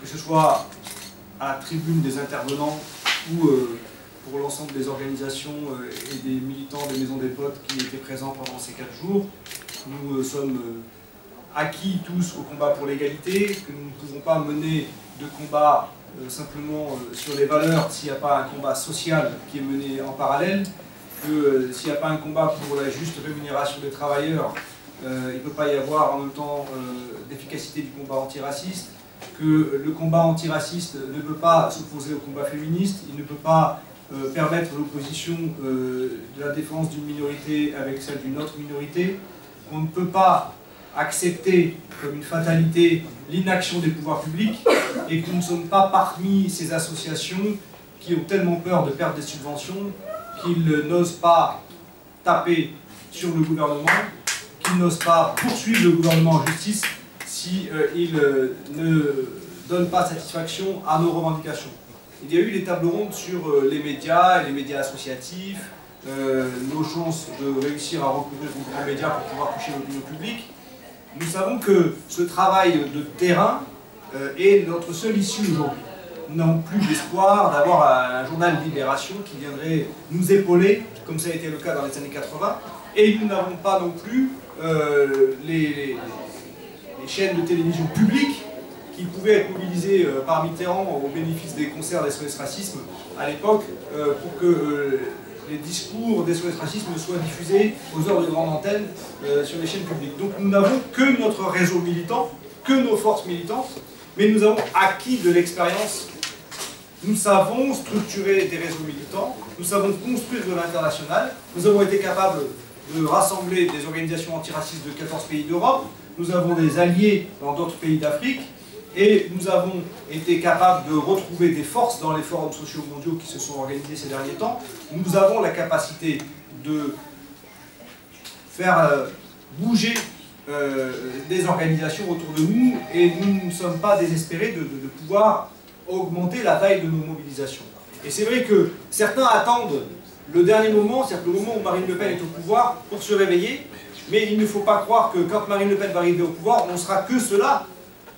que ce soit à la tribune des intervenants ou pour l'ensemble des organisations et des militants des Maisons des Potes qui étaient présents pendant ces 4 jours. Nous sommes acquis tous au combat pour l'égalité, que nous ne pouvons pas mener de combat simplement sur les valeurs s'il n'y a pas un combat social qui est mené en parallèle, que s'il n'y a pas un combat pour la juste rémunération des travailleurs, il ne peut pas y avoir en même temps d'efficacité du combat antiraciste, que le combat antiraciste ne peut pas s'opposer au combat féministe, il ne peut pas permettre l'opposition de la défense d'une minorité avec celle d'une autre minorité, qu'on ne peut pas accepter comme une fatalité l'inaction des pouvoirs publics et que nous ne sommes pas parmi ces associations qui ont tellement peur de perdre des subventions qu'ils n'osent pas taper sur le gouvernement, qu'ils n'osent pas poursuivre le gouvernement en justice si il ne donne pas satisfaction à nos revendications. Il y a eu des tables rondes sur les médias et les médias associatifs, nos chances de réussir à recourir aux grands médias pour pouvoir toucher l'opinion publique. Nous savons que ce travail de terrain est notre seule issue aujourd'hui. Nous n'avons plus d'espoir d'avoir un journal Libération qui viendrait nous épauler, comme ça a été le cas dans les années 80, et nous n'avons pas non plus les chaînes de télévision publiques qui pouvaient être mobilisées par Mitterrand au bénéfice des concerts d'SOS Racisme à l'époque pour que les discours d'SOS Racisme soient diffusés aux heures de grande antenne sur les chaînes publiques. Donc nous n'avons que notre réseau militant, que nos forces militantes, mais nous avons acquis de l'expérience. Nous savons structurer des réseaux militants, nous savons construire de l'international, nous avons été capables de rassembler des organisations antiracistes de 14 pays d'Europe, nous avons des alliés dans d'autres pays d'Afrique, et nous avons été capables de retrouver des forces dans les forums sociaux mondiaux qui se sont organisés ces derniers temps. Nous avons la capacité de faire bouger des organisations autour de nous, et nous ne sommes pas désespérés de pouvoir augmenter la taille de nos mobilisations. Et c'est vrai que certains attendent le dernier moment, c'est-à-dire le moment où Marine Le Pen est au pouvoir, pour se réveiller, mais il ne faut pas croire que quand Marine Le Pen va arriver au pouvoir, on ne sera que cela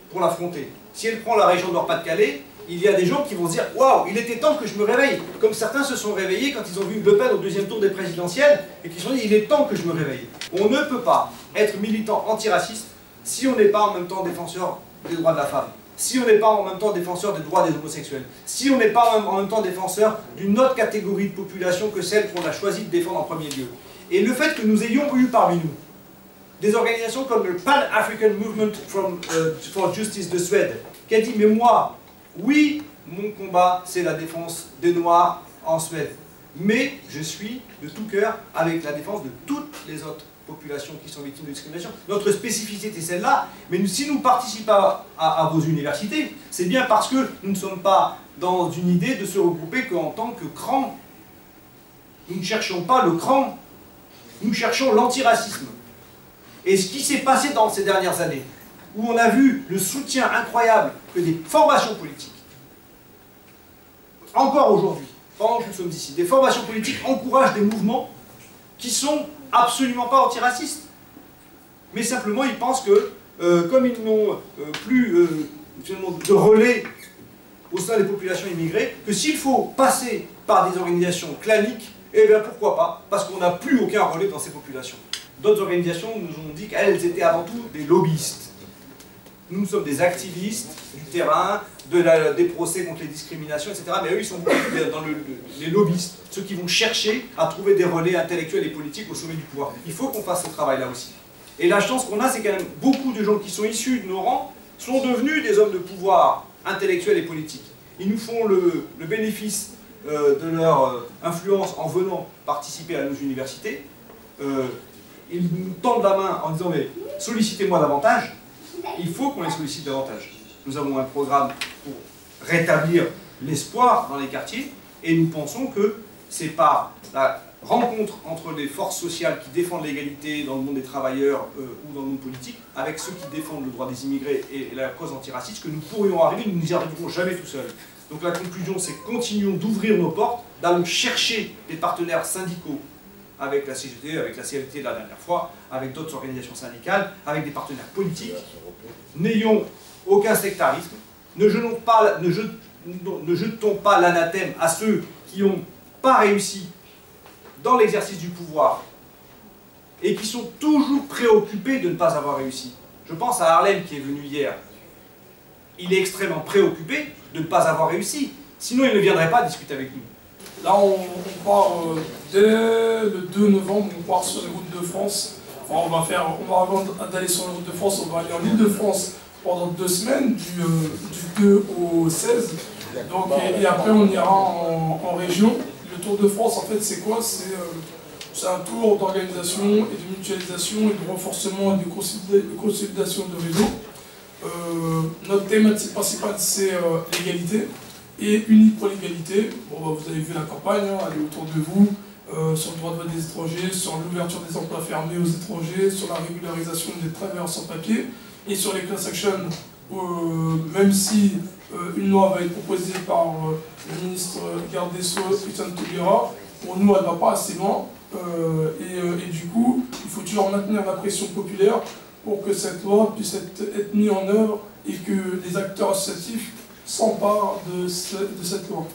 pour l'affronter. Si elle prend la région de Nord-Pas-de-Calais, il y a des gens qui vont se dire « Waouh, il était temps que je me réveille !» Comme certains se sont réveillés quand ils ont vu Le Pen au 2e tour des présidentielles et qui se sont dit « Il est temps que je me réveille !» On ne peut pas être militant antiraciste si on n'est pas en même temps défenseur des droits de la femme, si on n'est pas en même temps défenseur des droits des homosexuels, si on n'est pas en même temps défenseur d'une autre catégorie de population que celle qu'on a choisi de défendre en premier lieu. Et le fait que nous ayons eu parmi nous des organisations comme le Pan-African Movement for Justice de Suède, qui a dit « Mais moi, oui, mon combat, c'est la défense des Noirs en Suède, mais je suis de tout cœur avec la défense de toutes les autres populations qui sont victimes de discrimination. Notre spécificité est celle-là, mais si nous participons à vos universités, c'est bien parce que nous ne sommes pas dans une idée de se regrouper qu'en tant que cran. Nous ne cherchons pas le cran, nous cherchons l'antiracisme. Et ce qui s'est passé dans ces dernières années, où on a vu le soutien incroyable que des formations politiques, encore aujourd'hui, pendant que nous sommes ici, des formations politiques encouragent des mouvements qui sont absolument pas antiracistes. Mais simplement, ils pensent que, comme ils n'ont plus finalement de relais au sein des populations immigrées, que s'il faut passer par des organisations claniques, eh bien pourquoi pas, parce qu'on n'a plus aucun relais dans ces populations. D'autres organisations nous ont dit qu'elles étaient avant tout des lobbyistes. Nous sommes des activistes du terrain, des procès contre les discriminations, etc. Mais eux, ils sont beaucoup dans les lobbyistes, ceux qui vont chercher à trouver des relais intellectuels et politiques au sommet du pouvoir. Il faut qu'on fasse ce travail-là aussi. Et la chance qu'on a, c'est quand même beaucoup de gens qui sont issus de nos rangs sont devenus des hommes de pouvoir intellectuels et politiques. Ils nous font le bénéfice de leur influence en venant participer à nos universités. Ils nous tendent la main en disant « mais sollicitez-moi davantage », il faut qu'on les sollicite davantage. Nous avons un programme pour rétablir l'espoir dans les quartiers et nous pensons que c'est par la rencontre entre les forces sociales qui défendent l'égalité dans le monde des travailleurs ou dans le monde politique avec ceux qui défendent le droit des immigrés et la cause antiraciste que nous pourrions arriver, nous n'y arriverons jamais tout seuls. Donc la conclusion, c'est continuons d'ouvrir nos portes, d'aller chercher des partenaires syndicaux avec la CGT, avec la CLT la dernière fois, avec d'autres organisations syndicales, avec des partenaires politiques. N'ayons aucun sectarisme, ne jetons pas l'anathème à ceux qui n'ont pas réussi dans l'exercice du pouvoir et qui sont toujours préoccupés de ne pas avoir réussi. Je pense à Harlem qui est venu hier. Il est extrêmement préoccupé de ne pas avoir réussi. Sinon, il ne viendrait pas discuter avec nous. Là, on part dès le 2 novembre, on part sur les routes de France. Enfin, avant d'aller sur les routes de France, on va aller en Île-de-France pendant 2 semaines, du 2 au 16. Donc, et après, on ira en région. Le Tour de France, en fait, c'est quoi? C'est un tour d'organisation et de mutualisation et de renforcement et de consolidation de réseau. Notre thématique principale, c'est l'égalité. Et unis pour l'égalité. Bon, bah, vous avez vu la campagne, hein, elle est autour de vous, sur le droit de vote des étrangers, sur l'ouverture des emplois fermés aux étrangers, sur la régularisation des travailleurs sans papier, et sur les class actions, même si une loi va être proposée par le ministre garde des Sceaux, Christian Taubira, pour nous elle ne va pas assez loin, et du coup, il faut toujours maintenir la pression populaire pour que cette loi puisse être mise en œuvre et que les acteurs associatifs s'emparent de cette loi.